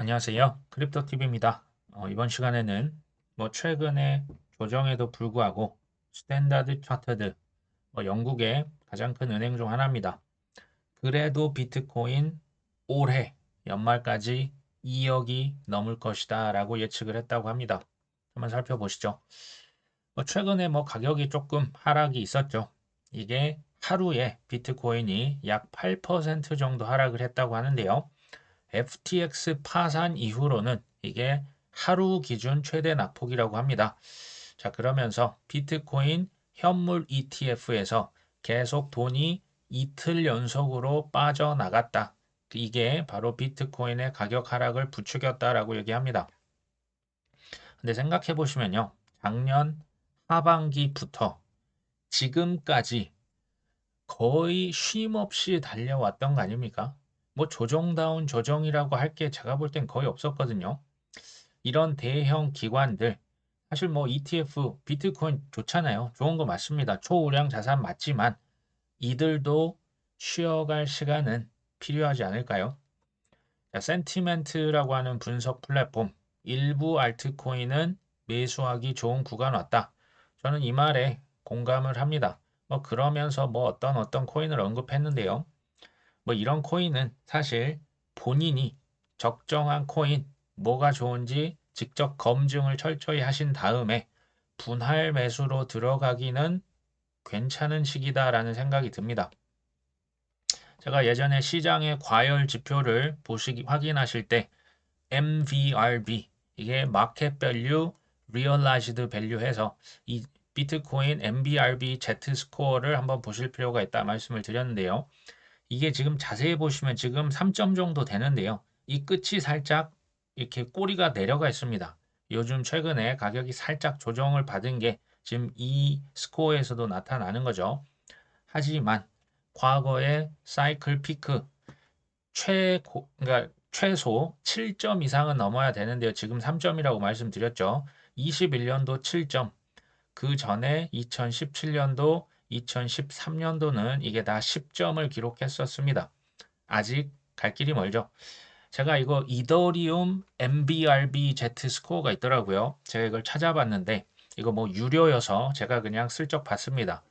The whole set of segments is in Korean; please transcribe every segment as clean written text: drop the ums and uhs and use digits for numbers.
안녕하세요. 크립토TV입니다. 이번 시간에는 최근에 조정에도 불구하고 스탠다드 차트드, 영국의 가장 큰 은행 중 하나입니다. 그래도 비트코인 올해 연말까지 2억이 넘을 것이다 라고 예측을 했다고 합니다. 한번 살펴보시죠. 최근에 가격이 조금 하락이 있었죠. 이게 하루에 비트코인이 약 8% 정도 하락을 했다고 하는데요. FTX 파산 이후로는 이게 하루 기준 최대 낙폭이라고 합니다. 자, 그러면서 비트코인 현물 ETF에서 계속 돈이 이틀 연속으로 빠져나갔다. 이게 바로 비트코인의 가격 하락을 부추겼다라고 얘기합니다. 근데 생각해 보시면요. 작년 하반기부터 지금까지 거의 쉼 없이 달려왔던 거 아닙니까? 조정다운 조정이라고 할 게 제가 볼 땐 거의 없었거든요. 이런 대형 기관들, 사실 ETF, 비트코인 좋잖아요. 좋은 거 맞습니다. 초우량 자산 맞지만 이들도 쉬어갈 시간은 필요하지 않을까요? 자, 센티멘트라고 하는 분석 플랫폼, 일부 알트코인은 매수하기 좋은 구간 왔다. 저는 이 말에 공감을 합니다. 그러면서 어떤 코인을 언급했는데요. 이런 코인은 사실 본인이 적정한 코인, 뭐가 좋은지 직접 검증을 철저히 하신 다음에 분할 매수로 들어가기는 괜찮은 시기다라는 생각이 듭니다. 제가 예전에 시장의 과열 지표를 확인하실 때 MVRV, 이게 마켓 밸류, 리얼라이즈드 밸류 해서 이 비트코인 MVRV Z 스코어를 한번 보실 필요가 있다 말씀을 드렸는데요. 이게 지금 자세히 보시면 지금 3점 정도 되는데요. 이 끝이 살짝 이렇게 꼬리가 내려가 있습니다. 요즘 최근에 가격이 살짝 조정을 받은 게 지금 이 스코어에서도 나타나는 거죠. 하지만 과거의 사이클 피크 그러니까 최소 7점 이상은 넘어야 되는데요. 지금 3점이라고 말씀드렸죠. 21년도 7점, 그 전에 2017년도, 2013년도는 이게 다 10점을 기록했었습니다. 아직 갈 길이 멀죠. 제가 이거 이더리움 MBRB Z 스코어가 있더라고요. 제가 이걸 찾아봤는데 이거 유료여서 제가 그냥 슬쩍 봤습니다.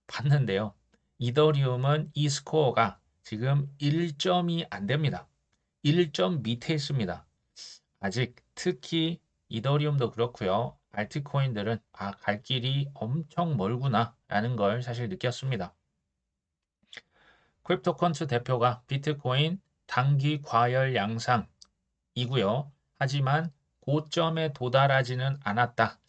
봤는데요. 이더리움은 이 스코어가 지금 1점이 안 됩니다. 1점 밑에 있습니다. 아직 특히 이더리움도 그렇고요. 알트코인들은 갈 길이 엄청 멀구나 라는 걸 사실 느꼈습니다. 크립토컨트 대표가 비트코인 단기 과열 양상이고요. 하지만 고점에 도달하지는 않았다.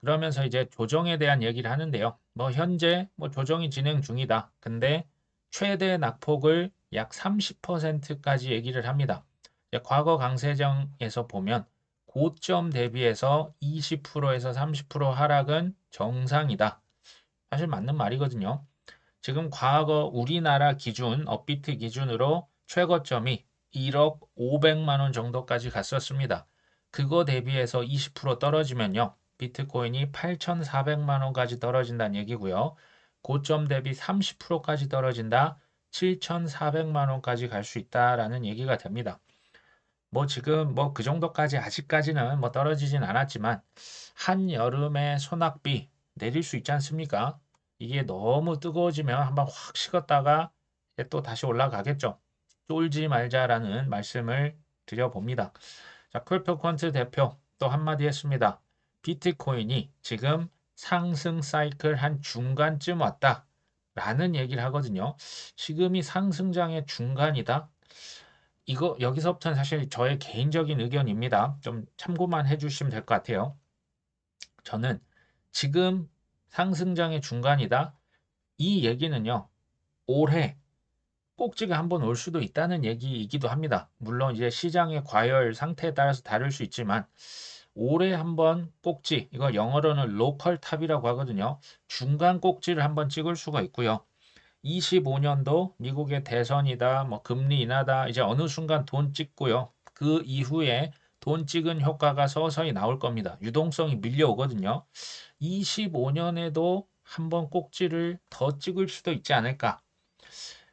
그러면서 이제 조정에 대한 얘기를 하는데요. 현재 조정이 진행 중이다. 근데 최대 낙폭을 약 30%까지 얘기를 합니다. 과거 강세장에서 보면 고점 대비해서 20%에서 30% 하락은 정상이다. 사실 맞는 말이거든요. 지금 과거 우리나라 기준, 업비트 기준으로 최고점이 1억 500만 원 정도까지 갔었습니다. 그거 대비해서 20% 떨어지면요. 비트코인이 8,400만 원까지 떨어진다는 얘기고요. 고점 대비 30%까지 떨어진다. 7,400만 원까지 갈 수 있다라는 얘기가 됩니다. 지금 그 정도까지 아직까지는 떨어지진 않았지만 한여름에 소낙비 내릴 수 있지 않습니까? 이게 너무 뜨거워지면 한번 확 식었다가 또 다시 올라가겠죠. 쫄지 말자라는 말씀을 드려봅니다. 자, 콜프콘트 대표 또 한마디 했습니다. 비트코인이 지금 상승 사이클 한 중간쯤 왔다. 라는 얘기를 하거든요. 지금이 상승장의 중간이다. 이거 여기서부터는 사실 저의 개인적인 의견입니다. 좀 참고만 해주시면 될 것 같아요. 저는 지금 상승장의 중간이다. 이 얘기는요. 올해 꼭지가 한번 올 수도 있다는 얘기이기도 합니다. 물론 이제 시장의 과열 상태에 따라서 다를 수 있지만 올해 한번 꼭지, 이거 영어로는 로컬 탑이라고 하거든요. 중간 꼭지를 한번 찍을 수가 있고요. 25년도 미국의 대선이다, 금리 인하다, 이제 어느 순간 돈 찍고요. 그 이후에 돈 찍은 효과가 서서히 나올 겁니다. 유동성이 밀려오거든요. 25년에도 한번 꼭지를 더 찍을 수도 있지 않을까.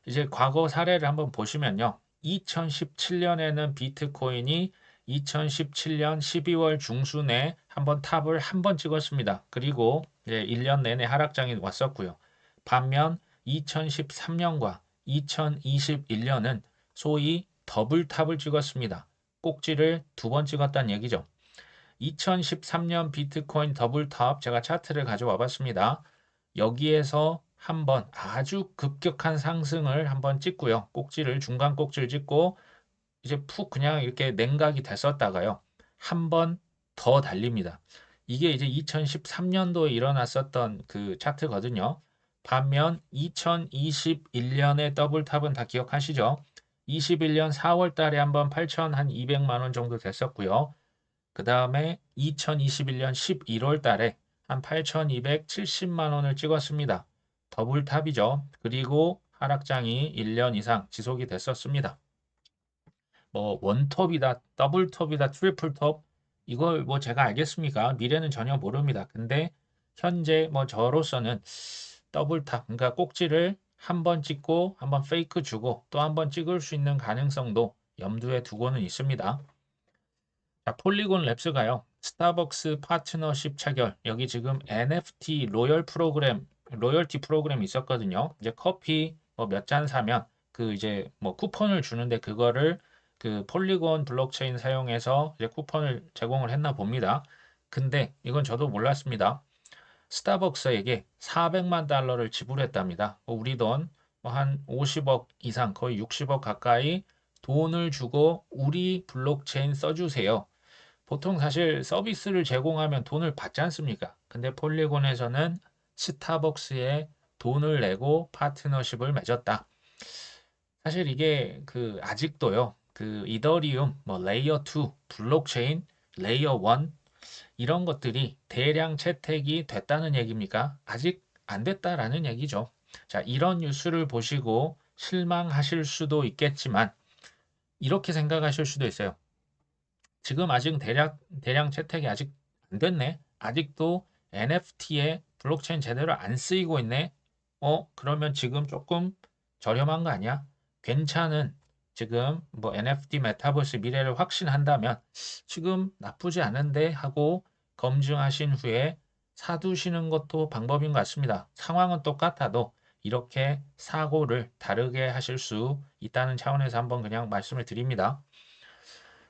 이제 과거 사례를 한번 보시면요. 2017년에는 비트코인이 2017년 12월 중순에 한번 탑을 한 번 찍었습니다. 그리고 이제 1년 내내 하락장이 왔었고요. 반면 2013년과 2021년은 소위 더블 탑을 찍었습니다. 꼭지를 두 번 찍었다는 얘기죠. 2013년 비트코인 더블 탑 제가 차트를 가져와 봤습니다. 여기에서 한번 아주 급격한 상승을 한번 찍고요. 꼭지를 중간 꼭지를 찍고 이제 푹 그냥 이렇게 냉각이 됐었다가요. 한 번 더 달립니다. 이게 이제 2013년도에 일어났었던 그 차트거든요. 반면 2021년의 더블탑은 다 기억하시죠? 21년 4월 달에 한번 8,200만 원 정도 됐었고요. 그 다음에 2021년 11월 달에 한 8,270만 원을 찍었습니다. 더블탑이죠. 그리고 하락장이 1년 이상 지속이 됐었습니다. 뭐 원톱이다, 더블톱이다, 트리플톱 이걸 뭐 제가 알겠습니까? 미래는 전혀 모릅니다. 근데 현재 뭐 저로서는 더블탑, 그러니까 꼭지를 한 번 찍고 한 번 페이크 주고 또 한 번 찍을 수 있는 가능성도 염두에 두고는 있습니다. 자, 폴리곤 랩스가요. 스타벅스 파트너십 체결. 여기 지금 NFT 로열티 프로그램이 있었거든요. 이제 커피 뭐 몇 잔 사면 그 이제 뭐 쿠폰을 주는데 그거를 그 폴리곤 블록체인 사용해서 이제 쿠폰을 제공을 했나 봅니다. 근데 이건 저도 몰랐습니다. 스타벅스에게 400만 달러를 지불했답니다. 우리 돈 한 50억 이상 거의 60억 가까이 돈을 주고 우리 블록체인 써주세요. 보통 사실 서비스를 제공하면 돈을 받지 않습니까? 근데 폴리곤에서는 스타벅스에 돈을 내고 파트너십을 맺었다. 사실 이게 그 아직도요. 그 이더리움, 뭐 레이어 2, 블록체인, 레이어 1 이런 것들이 대량 채택이 됐다는 얘기입니까? 아직 안 됐다라는 얘기죠. 자, 이런 뉴스를 보시고 실망하실 수도 있겠지만 이렇게 생각하실 수도 있어요. 지금 아직 대량 채택이 아직 안 됐네. 아직도 NFT에 블록체인 제대로 안 쓰이고 있네. 그러면 지금 조금 저렴한 거 아니야? 괜찮은 지금 뭐 NFT 메타버스 미래를 확신한다면 지금 나쁘지 않은데 하고 검증하신 후에 사두시는 것도 방법인 것 같습니다. 상황은 똑같아도 이렇게 사고를 다르게 하실 수 있다는 차원에서 한번 그냥 말씀을 드립니다.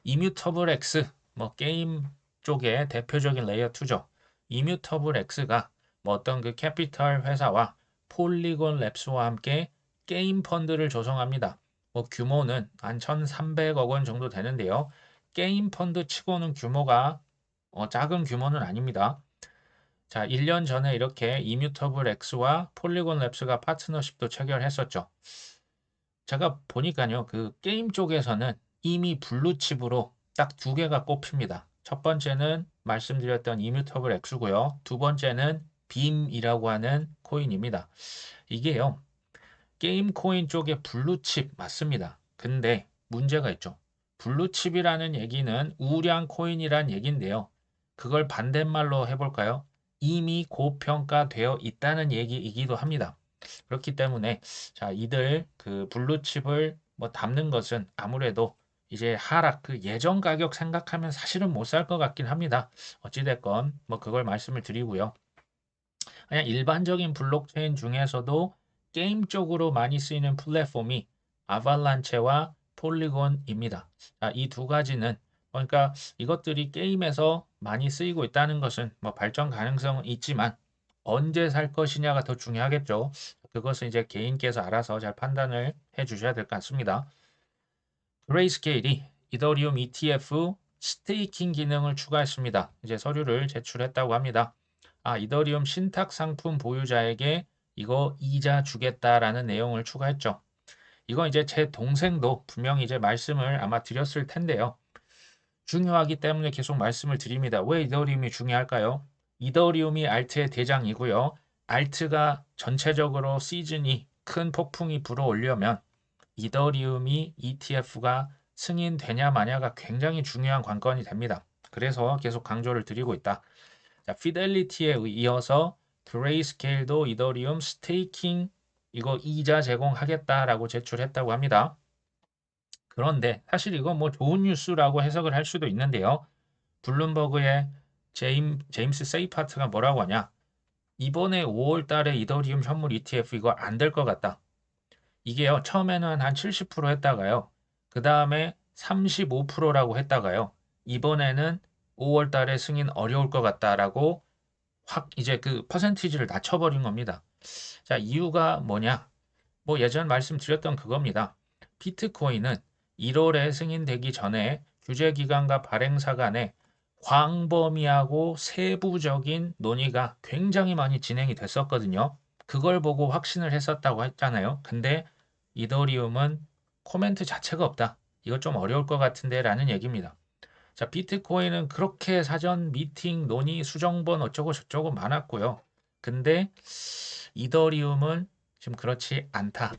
이뮤터블 X, 뭐 게임 쪽의 대표적인 레이어 2죠. 이뮤터블 X가 뭐 어떤 그 캐피털 회사와 폴리곤 랩스와 함께 게임 펀드를 조성합니다. 뭐 규모는 한 1,300억 원 정도 되는데요. 게임 펀드 치고는 규모가 작은 규모는 아닙니다. 자, 1년 전에 이렇게 이뮤터블 X와 폴리곤 랩스가 파트너십도 체결했었죠. 제가 보니까요, 그 게임 쪽에서는 이미 블루칩으로 딱 두 개가 꼽힙니다. 첫 번째는 말씀드렸던 이뮤터블 X고요. 두 번째는 빔이라고 하는 코인입니다. 이게요, 게임 코인 쪽에 블루칩 맞습니다. 근데 문제가 있죠. 블루칩이라는 얘기는 우량 코인이란 얘기인데요. 그걸 반대말로 해볼까요? 이미 고평가되어 있다는 얘기이기도 합니다. 그렇기 때문에 자, 이들 그 블루칩을 뭐 담는 것은 아무래도 이제 하락 그 예전 가격 생각하면 사실은 못 살 것 같긴 합니다. 어찌됐건 뭐 그걸 말씀을 드리고요. 그냥 일반적인 블록체인 중에서도 게임 쪽으로 많이 쓰이는 플랫폼이 아발란체와 폴리곤입니다. 이 두 가지는 그러니까 이것들이 게임에서 많이 쓰이고 있다는 것은 뭐 발전 가능성은 있지만 언제 살 것이냐가 더 중요하겠죠. 그것은 이제 개인께서 알아서 잘 판단을 해 주셔야 될 것 같습니다. 그레이스케일이 이더리움 ETF 스테이킹 기능을 추가했습니다. 이제 서류를 제출했다고 합니다. 이더리움 신탁 상품 보유자에게 이거 이자 주겠다라는 내용을 추가했죠. 이건 이제 제 동생도 분명히 이제 말씀을 아마 드렸을 텐데요. 중요하기 때문에 계속 말씀을 드립니다. 왜 이더리움이 중요할까요? 이더리움이 알트의 대장이고요. 알트가 전체적으로 시즌이 큰 폭풍이 불어오려면 이더리움이 ETF가 승인되냐 마냐가 굉장히 중요한 관건이 됩니다. 그래서 계속 강조를 드리고 있다. 자, 피델리티에 이어서 그레이스케일도 이더리움 스테이킹 이거 이자 제공하겠다라고 제출했다고 합니다. 그런데 사실 이거 뭐 좋은 뉴스라고 해석을 할 수도 있는데요. 블룸버그의 제임스 세이파트가 뭐라고 하냐? 이번에 5월 달에 이더리움 현물 ETF 이거 안 될 것 같다. 이게요, 처음에는 한 70% 했다가요, 그 다음에 35%라고 했다가요, 이번에는 5월 달에 승인 어려울 것 같다라고 확 이제 그 퍼센티지를 낮춰버린 겁니다. 자, 이유가 뭐냐? 뭐 예전 말씀드렸던 그겁니다. 비트코인은 1월에 승인되기 전에 규제기관과 발행사 간에 광범위하고 세부적인 논의가 굉장히 많이 진행이 됐었거든요. 그걸 보고 확신을 했었다고 했잖아요. 근데 이더리움은 코멘트 자체가 없다. 이거 좀 어려울 것 같은데 라는 얘기입니다. 자, 비트코인은 그렇게 사전 미팅, 논의, 수정본 어쩌고 저쩌고 많았고요. 근데 이더리움은 지금 그렇지 않다.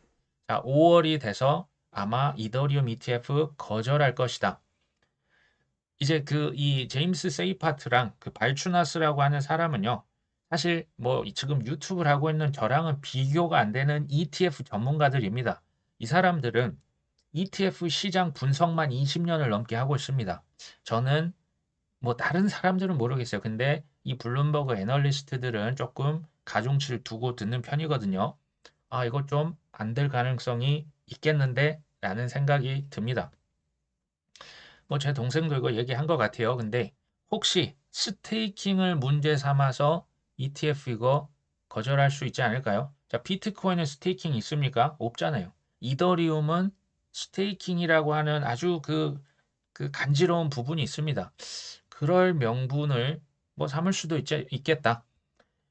자, 5월이 돼서 아마 이더리움 ETF 거절할 것이다. 이제 그 이 제임스 세이파트랑 그 발추나스라고 하는 사람은요. 사실 뭐 지금 유튜브를 하고 있는 저랑은 비교가 안 되는 ETF 전문가들입니다. 이 사람들은 ETF 시장 분석만 20년을 넘게 하고 있습니다. 저는 뭐 다른 사람들은 모르겠어요. 근데 이 블룸버그 애널리스트들은 조금 가중치를 두고 듣는 편이거든요. 아, 이거 좀 안 될 가능성이 있겠는데? 라는 생각이 듭니다. 뭐 제 동생도 이거 얘기한 것 같아요. 근데 혹시 스테이킹을 문제 삼아서 ETF 이거 거절할 수 있지 않을까요? 자, 비트코인은 스테이킹 있습니까? 없잖아요. 이더리움은 스테이킹이라고 하는 아주 그 간지러운 부분이 있습니다. 그럴 명분을 뭐 삼을 수도 있겠다.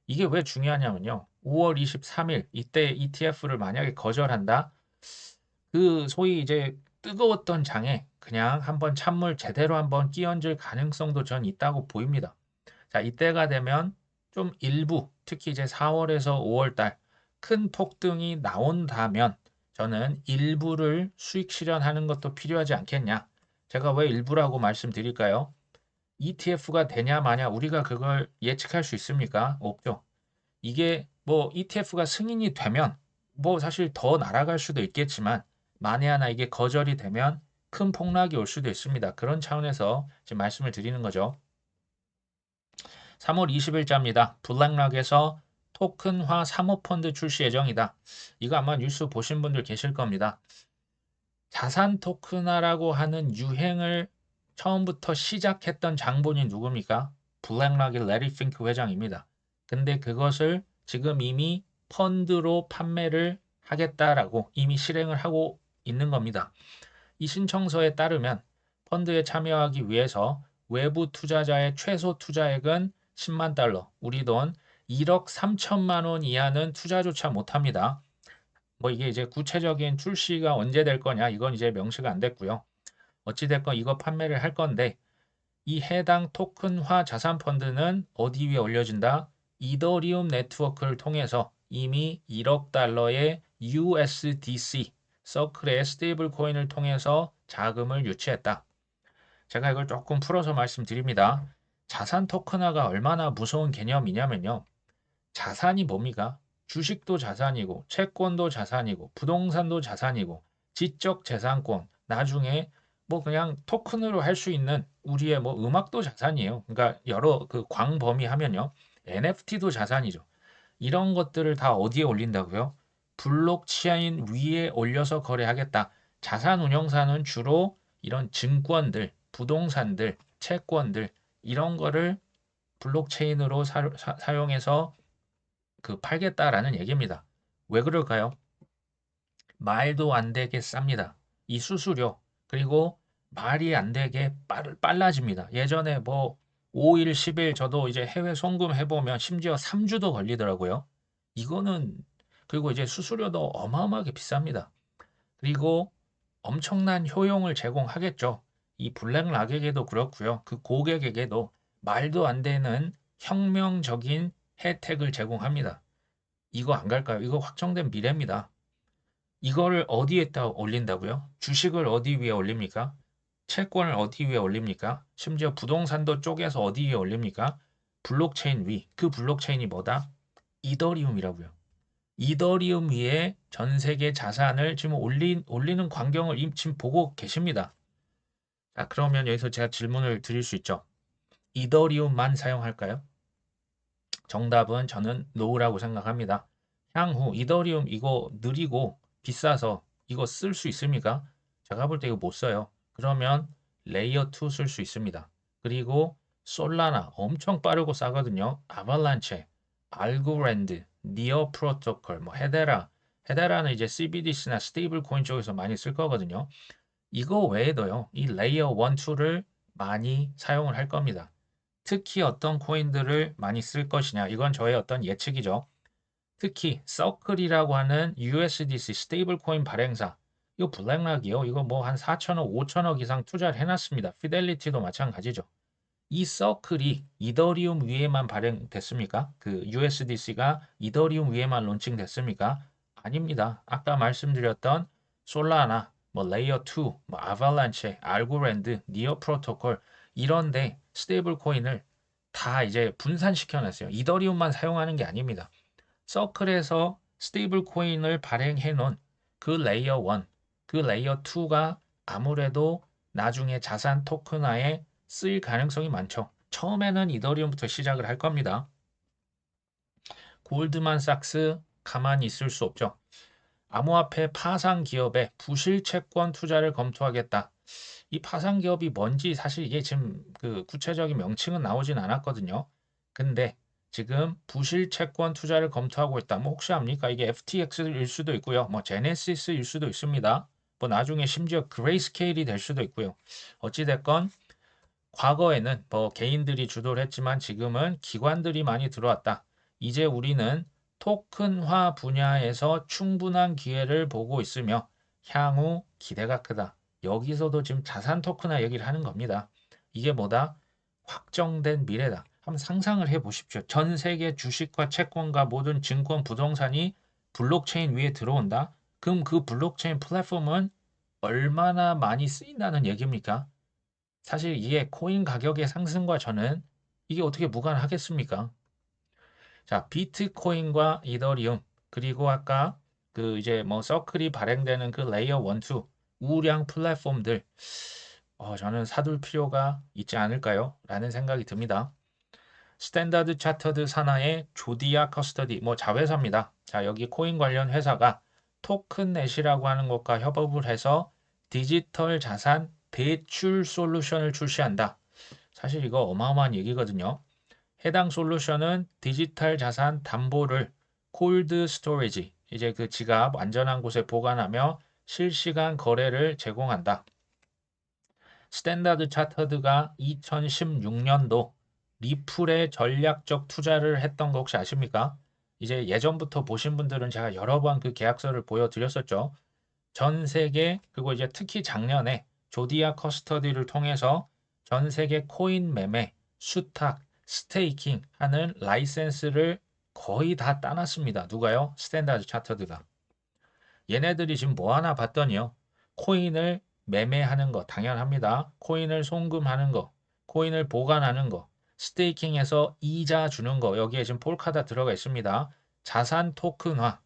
이게 왜 중요하냐면요. 5월 23일 이때 ETF를 만약에 거절한다. 그 소위 이제 뜨거웠던 장에 그냥 한번 찬물 제대로 한번 끼얹을 가능성도 전 있다고 보입니다. 자, 이때가 되면 좀 일부, 특히 이제 4월에서 5월 달 큰 폭등이 나온다면 저는 일부를 수익 실현하는 것도 필요하지 않겠냐. 제가 왜 일부라고 말씀드릴까요? ETF가 되냐 마냐 우리가 그걸 예측할 수 있습니까? 없죠. 이게 뭐 ETF가 승인이 되면 뭐 사실 더 날아갈 수도 있겠지만 만에 하나 이게 거절이 되면 큰 폭락이 올 수도 있습니다. 그런 차원에서 지금 말씀을 드리는 거죠. 3월 20일자입니다. 블랙락에서 토큰화 사모펀드 출시 예정이다. 이거 아마 뉴스 보신 분들 계실 겁니다. 자산 토큰화라고 하는 유행을 처음부터 시작했던 장본인 누굽니까? 블랙락의 레리 핑크 회장입니다. 근데 그것을 지금 이미 펀드로 판매를 하겠다라고 이미 실행을 하고 있는 겁니다. 이 신청서에 따르면 펀드에 참여하기 위해서 외부 투자자의 최소 투자액은 10만 달러, 우리 돈 1억 3천만 원 이하는 투자조차 못합니다. 뭐 이게 이제 구체적인 출시가 언제 될 거냐 이건 이제 명시가 안 됐고요. 어찌됐건 이거 판매를 할 건데 이 해당 토큰화 자산 펀드는 어디 위에 올려진다? 이더리움 네트워크를 통해서 이미 1억 달러의 USDC 서클의 스테이블 코인을 통해서 자금을 유치했다. 제가 이걸 조금 풀어서 말씀드립니다. 자산 토큰화가 얼마나 무서운 개념이냐면요. 자산이 뭡니까? 주식도 자산이고, 채권도 자산이고, 부동산도 자산이고, 지적 재산권, 나중에 뭐 그냥 토큰으로 할 수 있는 우리의 뭐 음악도 자산이에요. 그러니까 여러 그 광범위 하면요. NFT도 자산이죠. 이런 것들을 다 어디에 올린다고요? 블록체인 위에 올려서 거래하겠다. 자산 운용사는 주로 이런 증권들, 부동산들, 채권들 이런 거를 블록체인으로 사용해서 그 팔겠다라는 얘기입니다. 왜 그럴까요? 말도 안 되게 쌉니다. 이 수수료 그리고 말이 안 되게 빨라집니다. 예전에 뭐 5일, 10일 저도 이제 해외 송금 해보면 심지어 3주도 걸리더라고요. 이거는 그리고 이제 수수료도 어마어마하게 비쌉니다. 그리고 엄청난 효용을 제공하겠죠. 이 블랙락에게도 그렇고요. 그 고객에게도 말도 안 되는 혁명적인 혜택을 제공합니다. 이거 안 갈까요? 이거 확정된 미래입니다. 이거를 어디에다 올린다고요? 주식을 어디 위에 올립니까? 채권을 어디 위에 올립니까? 심지어 부동산도 쪼개서 어디 위에 올립니까? 블록체인 위. 그 블록체인이 뭐다? 이더리움이라고요. 이더리움 위에 전 세계 자산을 지금 올리는 광경을 지금 보고 계십니다. 자, 그러면 여기서 제가 질문을 드릴 수 있죠. 이더리움만 사용할까요? 정답은 저는 노라고 생각합니다. 향후 이더리움 이거 느리고 비싸서 이거 쓸 수 있습니까? 제가 볼 때 이거 못 써요. 그러면 레이어 2 쓸 수 있습니다. 그리고 솔라나 엄청 빠르고 싸거든요. 아발란체, 알고랜드, 니어 프로토콜, 뭐 헤데라는 이제 CBDC나 스테이블 코인 쪽에서 많이 쓸 거거든요. 이거 외에도요. 이 레이어 1, 2를 많이 사용을 할 겁니다. 특히 어떤 코인들을 많이 쓸 것이냐. 이건 저의 어떤 예측이죠. 특히 서클이라고 하는 USDC 스테이블 코인 발행사. 이거 블랙락이요. 이거 뭐 한 4천억, 5천억 이상 투자를 해놨습니다. 피델리티도 마찬가지죠. 이 서클이 이더리움 위에만 발행됐습니까? 그 USDC가 이더리움 위에만 론칭됐습니까? 아닙니다. 아까 말씀드렸던 솔라나, 뭐 레이어 2, 뭐 아발란체, 알고랜드, 니어 프로토콜 이런데 스테이블 코인을 다 이제 분산시켜 놨어요. 이더리움만 사용하는 게 아닙니다. 서클에서 스테이블 코인을 발행해 놓은 그 레이어 1, 그 레이어 2가 아무래도 나중에 자산 토큰화에 쓰일 가능성이 많죠. 처음에는 이더리움부터 시작을 할 겁니다. 골드만삭스 가만히 있을 수 없죠. 암호화폐 파산 기업의 부실 채권 투자를 검토하겠다. 이 파산 기업이 뭔지 사실 이게 지금 그 구체적인 명칭은 나오진 않았거든요. 근데 지금 부실 채권 투자를 검토하고 있다. 뭐 혹시 압니까? 이게 FTX일 수도 있고요. 뭐 제네시스일 수도 있습니다. 뭐 나중에 심지어 그레이스케일이 될 수도 있고요. 어찌 됐건 과거에는 뭐 개인들이 주도를 했지만 지금은 기관들이 많이 들어왔다. 이제 우리는 토큰화 분야에서 충분한 기회를 보고 있으며 향후 기대가 크다. 여기서도 지금 자산 토큰화 얘기를 하는 겁니다. 이게 뭐다? 확정된 미래다. 한번 상상을 해 보십시오. 전 세계 주식과 채권과 모든 증권, 부동산이 블록체인 위에 들어온다. 그럼 그 블록체인 플랫폼은 얼마나 많이 쓰인다는 얘기입니까? 사실 이게 코인 가격의 상승과 저는 이게 어떻게 무관하겠습니까? 자, 비트코인과 이더리움 그리고 아까 그 이제 뭐 서클이 발행되는 그 레이어 1, 2 우량 플랫폼들 저는 사둘 필요가 있지 않을까요? 라는 생각이 듭니다. 스탠다드 차터드 산하의 조디아 커스터디 뭐 자회사입니다. 자, 여기 코인 관련 회사가 토큰넷이라고 하는 것과 협업을 해서 디지털 자산 대출 솔루션을 출시한다. 사실 이거 어마어마한 얘기거든요. 해당 솔루션은 디지털 자산 담보를 콜드 스토리지, 이제 그 지갑 안전한 곳에 보관하며 실시간 거래를 제공한다. 스탠다드 차터드가 2016년도 리플에 전략적 투자를 했던 거 혹시 아십니까? 이제 예전부터 보신 분들은 제가 여러 번 그 계약서를 보여드렸었죠. 전 세계 그리고 이제 특히 작년에 조디아 커스터디를 통해서 전 세계 코인 매매, 수탁, 스테이킹 하는 라이센스를 거의 다 따놨습니다. 누가요? 스탠다드 차터드가. 얘네들이 지금 뭐 하나 봤더니요. 코인을 매매하는 거 당연합니다. 코인을 송금하는 거, 코인을 보관하는 거, 스테이킹해서 이자 주는 거 여기에 지금 폴카다 들어가 있습니다. 자산 토큰화.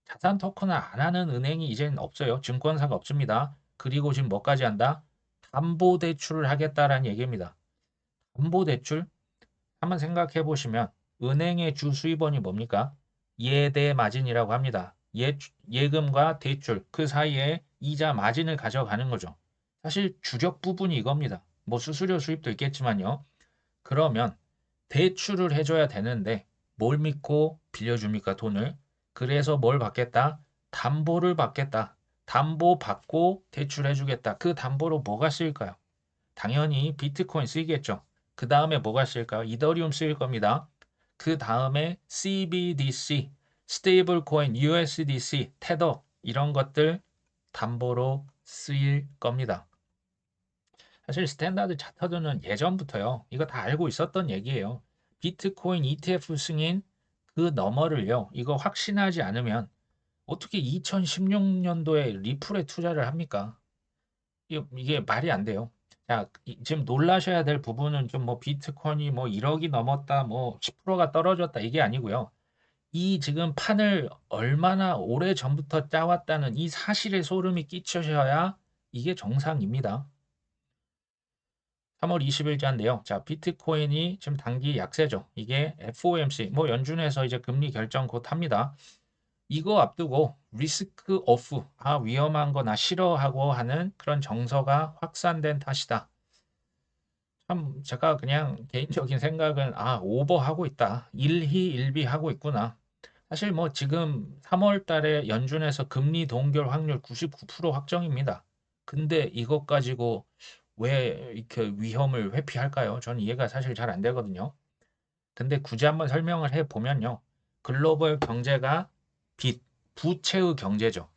자산 토큰화 안 하는 은행이 이제는 없어요. 증권사가 없습니다. 그리고 지금 뭐까지 한다? 담보대출을 하겠다라는 얘기입니다. 담보대출? 한번 생각해 보시면 은행의 주 수입원이 뭡니까? 예대 마진이라고 합니다. 예금과 대출 그 사이에 이자 마진을 가져가는 거죠. 사실 주력 부분이 이겁니다. 뭐 수수료 수입도 있겠지만요. 그러면 대출을 해줘야 되는데 뭘 믿고 빌려줍니까 돈을? 그래서 뭘 받겠다? 담보를 받겠다. 담보 받고 대출해주겠다. 그 담보로 뭐가 쓰일까요? 당연히 비트코인 쓰이겠죠. 그 다음에 뭐가 쓰일까요? 이더리움 쓰일 겁니다. 그 다음에 CBDC, 스테이블 코인, USDC, 테더 이런 것들 담보로 쓰일 겁니다. 사실 스탠다드 차터드는 예전부터요. 이거 다 알고 있었던 얘기예요. 비트코인 ETF 승인 그 너머를요. 이거 확신하지 않으면 어떻게 2016년도에 리플에 투자를 합니까? 이게 말이 안 돼요. 자, 지금 놀라셔야 될 부분은 좀 뭐 비트코인이 뭐 1억이 넘었다, 뭐 10%가 떨어졌다 이게 아니고요. 이 지금 판을 얼마나 오래 전부터 짜왔다는 이 사실에 소름이 끼쳐셔야 이게 정상입니다. 3월 20일자인데요. 자, 비트코인이 지금 단기 약세죠. 이게 FOMC, 뭐 연준에서 이제 금리 결정 곧 합니다. 이거 앞두고 리스크 오프, 위험한 거 나 싫어하고 하는 그런 정서가 확산된 탓이다. 참 제가 그냥 개인적인 생각은 오버하고 있다. 일희일비하고 있구나. 사실 뭐 지금 3월 달에 연준에서 금리 동결 확률 99% 확정입니다. 근데 이것 가지고 왜 이렇게 위험을 회피할까요? 저는 이해가 사실 잘 안 되거든요. 근데 굳이 한번 설명을 해 보면요. 글로벌 경제가 빚, 부채의 경제죠.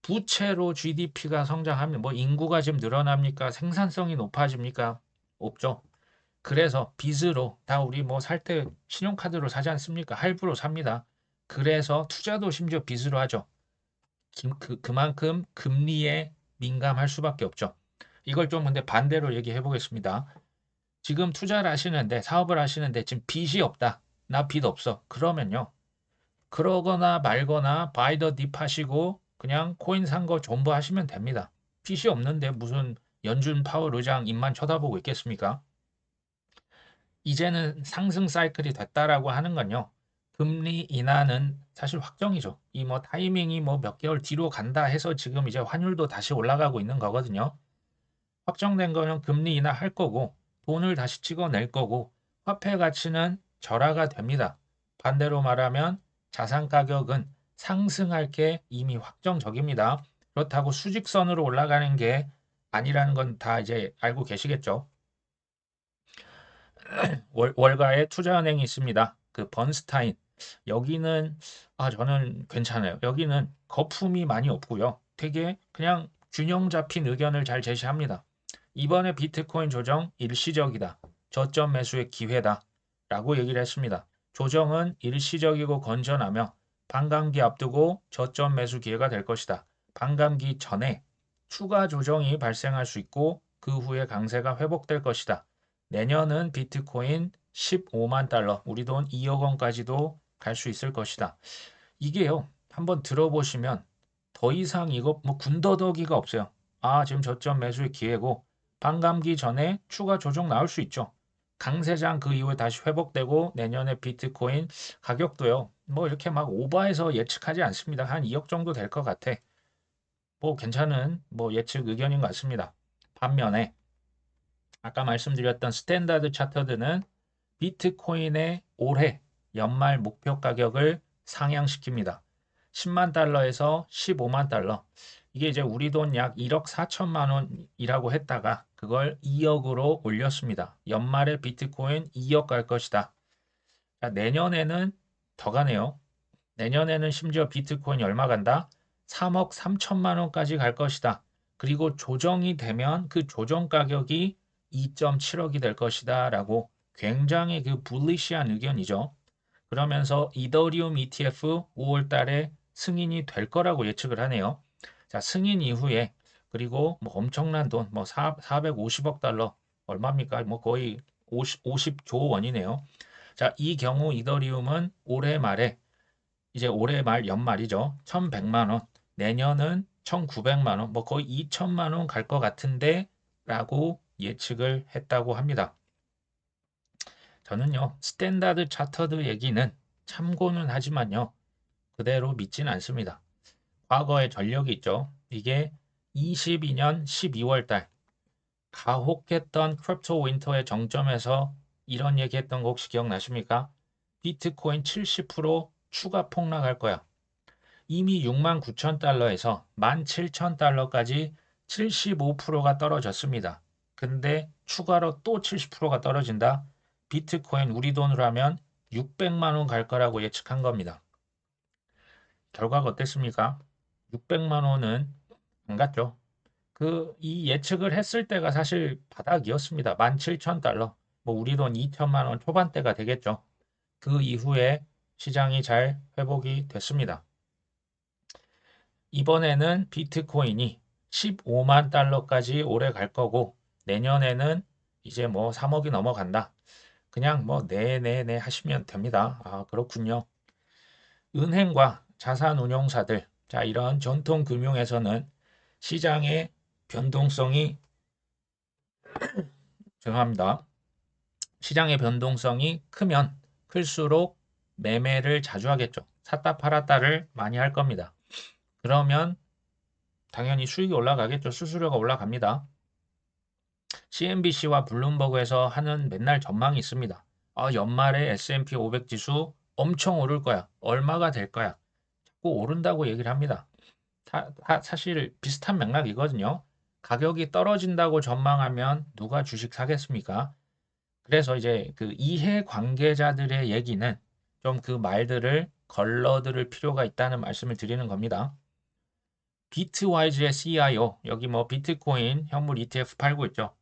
부채로 GDP가 성장하면 뭐 인구가 지금 늘어납니까? 생산성이 높아집니까? 없죠. 그래서 빚으로 다 우리 뭐 살 때 신용카드로 사지 않습니까? 할부로 삽니다. 그래서 투자도 심지어 빚으로 하죠. 그만큼 금리에 민감할 수밖에 없죠. 이걸 좀 근데 반대로 얘기해 보겠습니다. 지금 투자를 하시는데 사업을 하시는데 지금 빚이 없다. 나 빚 없어. 그러면요. 그러거나 말거나 바이 더 딥 하시고 그냥 코인 산 거 전부 하시면 됩니다. 빚이 없는데 무슨 연준 파월 의장 입만 쳐다보고 있겠습니까? 이제는 상승 사이클이 됐다라고 하는 건요. 금리 인하는 사실 확정이죠. 이 뭐 타이밍이 뭐 몇 개월 뒤로 간다 해서 지금 이제 환율도 다시 올라가고 있는 거거든요. 확정된 거는 금리 인하할 거고 돈을 다시 찍어낼 거고 화폐 가치는 절하가 됩니다. 반대로 말하면 자산 가격은 상승할 게 이미 확정적입니다. 그렇다고 수직선으로 올라가는 게 아니라는 건 다 이제 알고 계시겠죠. 월가에 투자은행이 있습니다. 그 번스타인. 여기는 저는 괜찮아요. 여기는 거품이 많이 없고요. 되게 그냥 균형 잡힌 의견을 잘 제시합니다. 이번에 비트코인 조정 일시적이다. 저점 매수의 기회다. 라고 얘기를 했습니다. 조정은 일시적이고 건전하며 반감기 앞두고 저점 매수 기회가 될 것이다. 반감기 전에 추가 조정이 발생할 수 있고 그 후에 강세가 회복될 것이다. 내년은 비트코인 15만 달러, 우리 돈 2억 원까지도 갈 수 있을 것이다. 이게요, 한번 들어보시면 더 이상 이거 뭐 군더더기가 없어요. 지금 저점 매수의 기회고 반감기 전에 추가 조정 나올 수 있죠. 강세장 그 이후에 다시 회복되고 내년에 비트코인 가격도요. 뭐 이렇게 막 오버해서 예측하지 않습니다. 한 2억 정도 될 것 같아. 뭐 괜찮은 뭐 예측 의견인 것 같습니다. 반면에 아까 말씀드렸던 스탠다드 차터드는 비트코인의 올해 연말 목표 가격을 상향시킵니다. 10만 달러에서 15만 달러. 이게 이제 우리 돈 약 1억 4천만 원이라고 했다가 그걸 2억으로 올렸습니다. 연말에 비트코인 2억 갈 것이다. 자, 내년에는 더 가네요. 내년에는 심지어 비트코인이 얼마 간다? 3억 3천만 원까지 갈 것이다. 그리고 조정이 되면 그 조정 가격이 2.7억이 될 것이다 라고 굉장히 그 불리시한 의견이죠. 그러면서 이더리움 ETF 5월 달에 승인이 될 거라고 예측을 하네요. 자, 승인 이후에 그리고 뭐 엄청난 돈, 뭐 450억 달러 얼마입니까? 뭐 거의 50조 원이네요. 자, 이 경우 이더리움은 올해 말에 이제 올해 말 연말이죠. 1,100만 원. 내년은 1,900만 원. 뭐 거의 2천만 원 갈 것 같은데 라고 예측을 했다고 합니다. 저는요. 스탠다드 차터드 얘기는 참고는 하지만요. 그대로 믿지는 않습니다. 과거의 전력이 있죠. 이게 22년 12월 달 가혹했던 크립토 윈터의 정점에서 이런 얘기했던 거 혹시 기억나십니까? 비트코인 70% 추가 폭락할 거야. 이미 6만 9천 달러에서 1만 7천 달러까지 75%가 떨어졌습니다. 근데 추가로 또 70%가 떨어진다? 비트코인 우리 돈으로 하면 600만 원 갈 거라고 예측한 겁니다. 결과가 어땠습니까? 600만 원은 안 갔죠. 이 예측을 했을 때가 사실 바닥이었습니다. 17,000달러. 뭐 우리 돈 2천만 원 초반대가 되겠죠. 그 이후에 시장이 잘 회복이 됐습니다. 이번에는 비트코인이 15만 달러까지 오래 갈 거고 내년에는 이제 뭐 3억이 넘어간다. 그냥 뭐 네네네 하시면 됩니다. 그렇군요. 은행과 자산운용사들, 자, 이런 전통 금융에서는 시장의 변동성이, 죄송합니다. 시장의 변동성이 크면 클수록 매매를 자주 하겠죠. 샀다 팔았다를 많이 할 겁니다. 그러면 당연히 수익이 올라가겠죠. 수수료가 올라갑니다. CNBC와 블룸버그에서 하는 맨날 전망이 있습니다. 연말에 S&P 500 지수 엄청 오를 거야. 얼마가 될 거야. 자꾸 오른다고 얘기를 합니다. 사실 비슷한 맥락이거든요. 가격이 떨어진다고 전망하면 누가 주식 사겠습니까? 그래서 이제 그 이해 관계자들의 얘기는 좀 그 말들을 걸러들을 필요가 있다는 말씀을 드리는 겁니다. 비트와이즈의 CIO, 여기 뭐 비트코인 현물 ETF 팔고 있죠.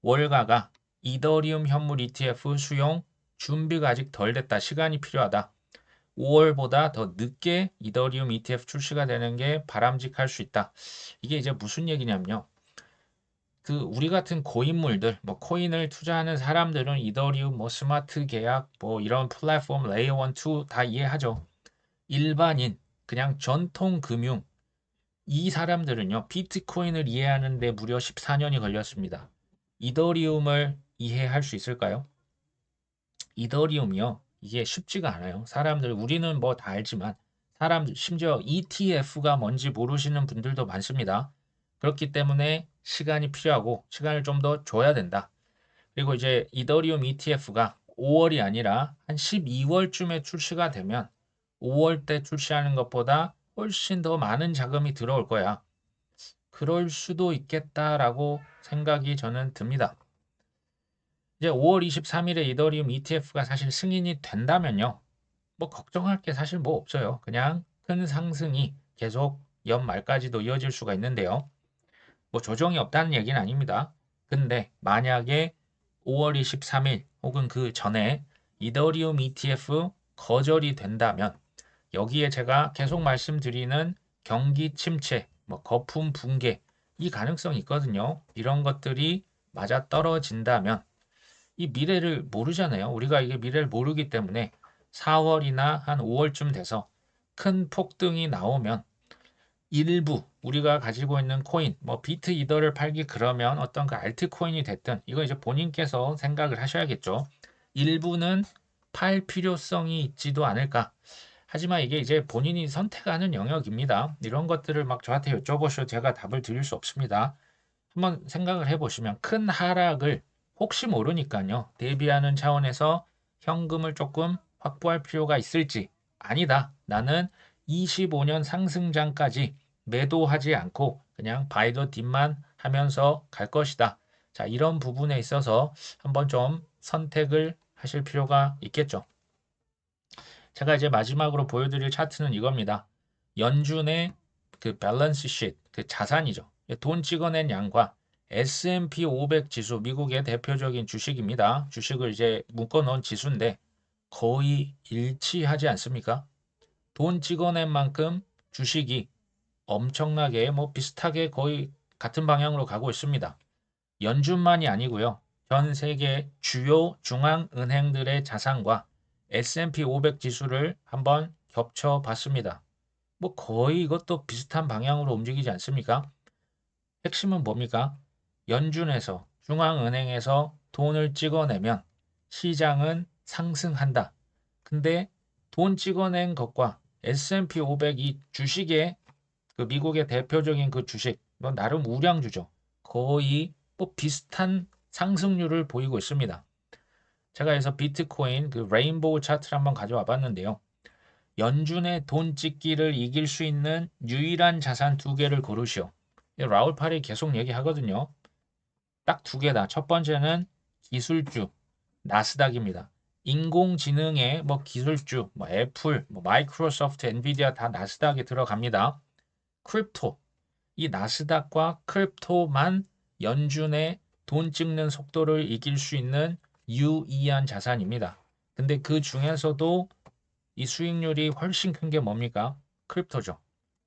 월가가 이더리움 현물 ETF 수용 준비가 아직 덜 됐다. 시간이 필요하다. 5월보다 더 늦게 이더리움 ETF 출시가 되는 게 바람직할 수 있다. 이게 이제 무슨 얘기냐면요. 그 우리 같은 고인물들, 뭐 코인을 투자하는 사람들은 이더리움, 뭐 스마트 계약, 뭐 이런 플랫폼 레이어 1, 2 다 이해하죠. 일반인, 그냥 전통 금융 이 사람들은요, 비트코인을 이해하는데 무려 14년이 걸렸습니다. 이더리움을 이해할 수 있을까요? 이더리움이요, 이게 쉽지가 않아요. 사람들, 우리는 뭐 다 알지만, 사람들, 심지어 ETF가 뭔지 모르시는 분들도 많습니다. 그렇기 때문에 시간이 필요하고, 시간을 좀 더 줘야 된다. 그리고 이제 이더리움 ETF가 5월이 아니라 한 12월쯤에 출시가 되면 5월 때 출시하는 것보다 훨씬 더 많은 자금이 들어올 거야. 그럴 수도 있겠다라고 생각이 저는 듭니다. 이제 5월 23일에 이더리움 ETF가 사실 승인이 된다면요. 뭐 걱정할 게 사실 뭐 없어요. 그냥 큰 상승이 계속 연말까지도 이어질 수가 있는데요. 뭐 조정이 없다는 얘기는 아닙니다. 근데 만약에 5월 23일 혹은 그 전에 이더리움 ETF 거절이 된다면 여기에 제가 계속 말씀드리는 경기 침체, 뭐 거품 붕괴 이 가능성이 있거든요. 이런 것들이 맞아 떨어진다면 이 미래를 모르잖아요. 우리가 이게 미래를 모르기 때문에 4월이나 한 5월쯤 돼서 큰 폭등이 나오면 일부 우리가 가지고 있는 코인, 뭐 비트 이더를 팔기 그러면 어떤 그 알트 코인이 됐든 이거 이제 본인께서 생각을 하셔야겠죠. 일부는 팔 필요성이 있지도 않을까. 하지만 이게 이제 본인이 선택하는 영역입니다. 이런 것들을 막 저한테 여쭤보셔도 제가 답을 드릴 수 없습니다. 한번 생각을 해보시면 큰 하락을 혹시 모르니까요. 대비하는 차원에서 현금을 조금 확보할 필요가 있을지 아니다. 나는 25년 상승장까지 매도하지 않고 그냥 바이더 딥만 하면서 갈 것이다. 자, 이런 부분에 있어서 한번 좀 선택을 하실 필요가 있겠죠. 제가 이제 마지막으로 보여드릴 차트는 이겁니다. 연준의 그 밸런스 시트, 그 자산이죠. 돈 찍어낸 양과 S&P 500 지수, 미국의 대표적인 주식입니다. 주식을 이제 묶어놓은 지수인데 거의 일치하지 않습니까? 돈 찍어낸 만큼 주식이 엄청나게 뭐 비슷하게 거의 같은 방향으로 가고 있습니다. 연준만이 아니고요. 전 세계 주요 중앙은행들의 자산과 S&P 500 지수를 한번 겹쳐 봤습니다. 뭐 거의 이것도 비슷한 방향으로 움직이지 않습니까? 핵심은 뭡니까? 연준에서 중앙은행에서 돈을 찍어내면 시장은 상승한다. 근데 돈 찍어낸 것과 S&P 500이 주식의 그 미국의 대표적인 그 주식, 뭐 나름 우량주죠. 거의 뭐 비슷한 상승률을 보이고 있습니다. 제가 그래서 비트코인 그 레인보우 차트를 한번 가져와 봤는데요. 연준의 돈 찍기를 이길 수 있는 유일한 자산 두 개를 고르시오. 라울 팔이 계속 얘기하거든요. 딱 두 개다. 첫 번째는 기술주, 나스닥입니다. 인공지능의 뭐 기술주, 뭐 애플, 뭐 마이크로소프트, 엔비디아 다 나스닥에 들어갑니다. 크립토, 이 나스닥과 크립토만 연준의 돈 찍는 속도를 이길 수 있는 유의한 자산입니다. 근데 그 중에서도 이 수익률이 훨씬 큰 게 뭡니까? 크립토죠.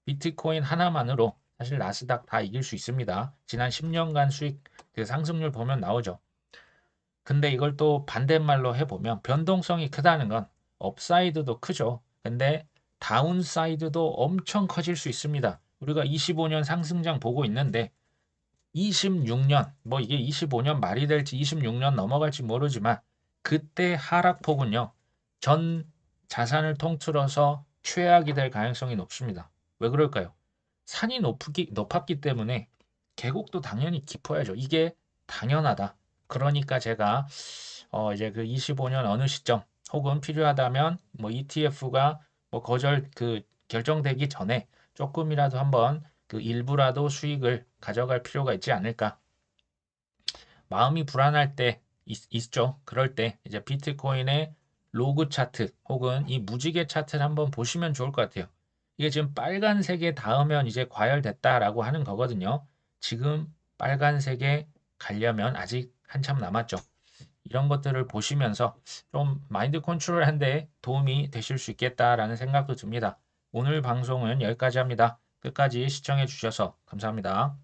비트코인 하나만으로 사실 나스닥 다 이길 수 있습니다. 지난 10년간 수익 그 상승률 보면 나오죠. 근데 이걸 또 반대말로 해보면 변동성이 크다는 건 업사이드도 크죠. 근데 다운사이드도 엄청 커질 수 있습니다. 우리가 25년 상승장 보고 있는데 26년, 뭐 이게 25년 말이 될지 26년 넘어갈지 모르지만 그때 하락폭은요, 전 자산을 통틀어서 최악이 될 가능성이 높습니다. 왜 그럴까요? 산이 높았기 때문에 계곡도 당연히 깊어야죠. 이게 당연하다. 그러니까 제가 이제 그 25년 어느 시점 혹은 필요하다면 뭐 ETF가 뭐 거절 그 결정되기 전에 조금이라도 한번 그 일부라도 수익을 가져갈 필요가 있지 않을까. 마음이 불안할 때 있죠. 그럴 때 이제 비트코인의 로그 차트 혹은 이 무지개 차트를 한번 보시면 좋을 것 같아요. 이게 지금 빨간색에 닿으면 이제 과열됐다라고 하는 거거든요. 지금 빨간색에 가려면 아직 한참 남았죠. 이런 것들을 보시면서 좀 마인드 컨트롤한 데 도움이 되실 수 있겠다라는 생각도 듭니다. 오늘 방송은 여기까지 합니다. 끝까지 시청해 주셔서 감사합니다.